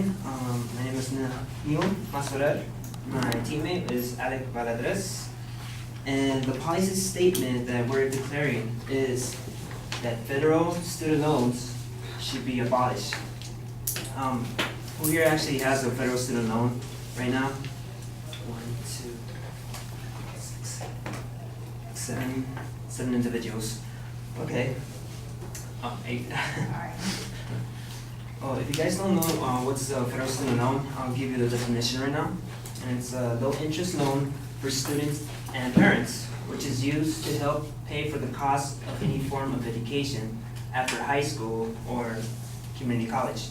morning. My name is Neil Masurer. My teammate is Alec Valadres. And the policy statement that we're declaring is that federal student loans should be abolished. Who here actually has a federal student loan right now? 1, 2, 6, 7, 7 individuals. Okay. 8. Oh, if you guys don't know what's a federal student loan, I'll give you the definition right now. And it's a low-interest loan for students and parents, which is used to help pay for the cost of any form of education after high school or community college.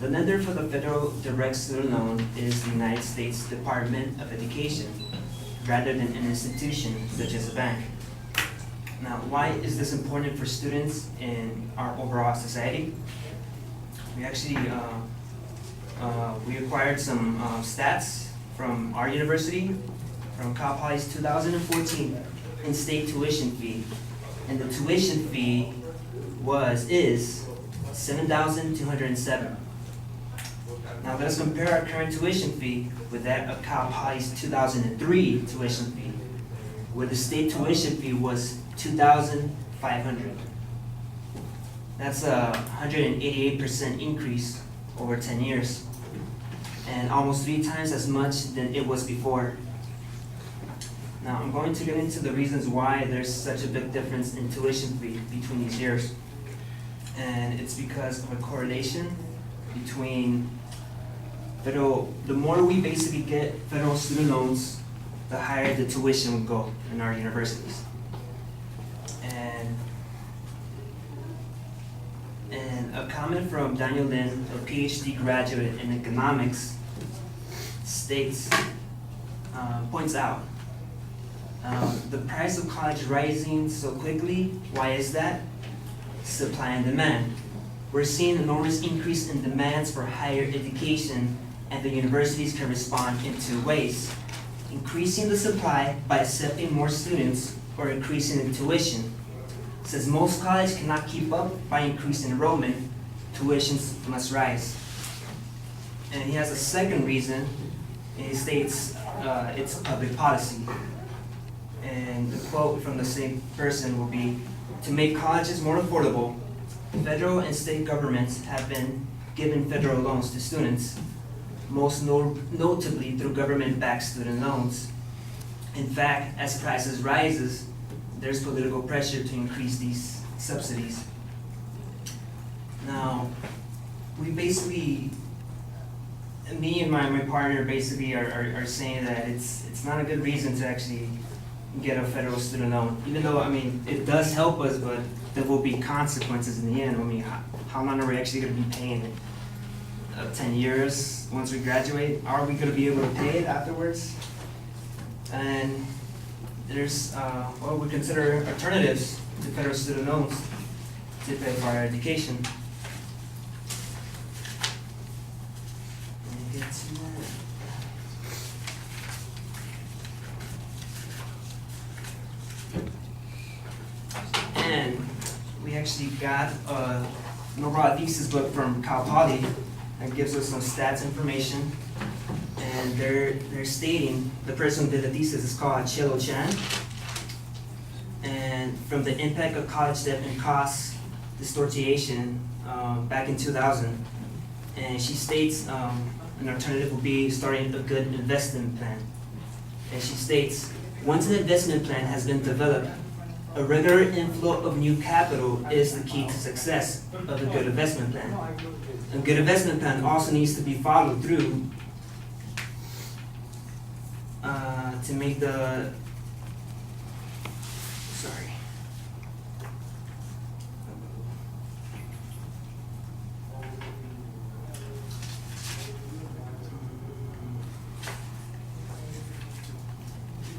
The lender for the federal direct student loan is the United States Department of Education, rather than an institution such as a bank. Now, why is this important for students in our overall society? We actually we acquired some stats from our university, from Cal Poly's 2014 in-state tuition fee, and the tuition fee is $7,207. Now let us compare our current tuition fee with that of Cal Poly's 2003 tuition fee, where the state tuition fee was $2,500. That's a 188% increase over 10 years, and almost 3 times as much than it was before. Now I'm going to get into the reasons why there's such a big difference in tuition fee between these years. And it's because of a correlation between the more we basically get federal student loans, the higher the tuition will go in our universities. And a comment from Daniel Lin, a PhD graduate in economics, points out, the price of college rising so quickly, why is that? Supply and demand. We're seeing an enormous increase in demands for higher education, and the universities can respond in 2 ways: increasing the supply by accepting more students, or increasing the tuition. Since most colleges cannot keep up by increasing enrollment, tuitions must rise. And he has a second reason, and he states it's public policy. And the quote from the same person will be, "To make colleges more affordable, federal and state governments have been giving federal loans to students, most notably through government-backed student loans. In fact, as prices rises, there's political pressure to increase these subsidies." Now, we basically, me and my partner basically are saying that it's not a good reason to actually get a federal student loan, even though, I mean, it does help us, but there will be consequences in the end. I mean, how long are we actually going to be paying it? 10 years once we graduate? Are we going to be able to pay it afterwards? And there's, we consider alternatives to federal student loans to pay for our education. Let me get to that. And we actually got an overall thesis book from Cal Poly that gives us some stats information. And they're stating, the person who did the thesis is called Chelo Chan. And from the impact of college debt and cost distortion back in 2000. And she states an alternative would be starting a good investment plan. And she states, once an investment plan has been developed, a regular inflow of new capital is the key to success of a good investment plan. A good investment plan also needs to be followed through to make the,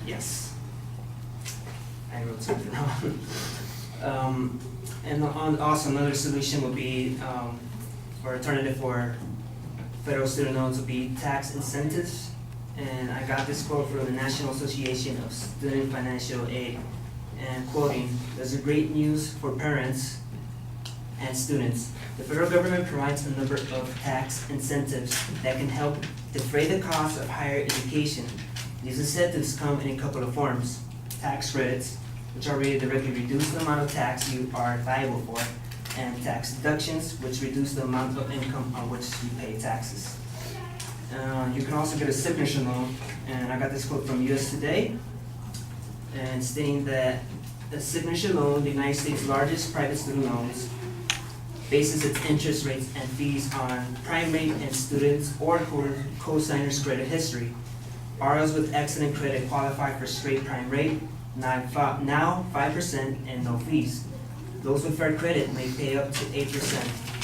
yes, I wrote something down. And also another solution would be, or alternative for federal student loans would be tax incentives. And I got this quote from the National Association of Student Financial Aid. And quoting, "There's a great news for parents and students. The federal government provides a number of tax incentives that can help defray the cost of higher education. These incentives come in a couple of forms: tax credits, which already directly reduce the amount of tax you are liable for, and tax deductions, which reduce the amount of income on which you pay taxes. You can also get a signature loan, and I got this quote from US Today, and stating that a signature loan, the United States' largest private student loans, bases its interest rates and fees on prime rate and students' or co-signers' credit history. Borrowers with excellent credit qualify for straight prime rate, now 5% and no fees. Those with fair credit may pay up to 8%.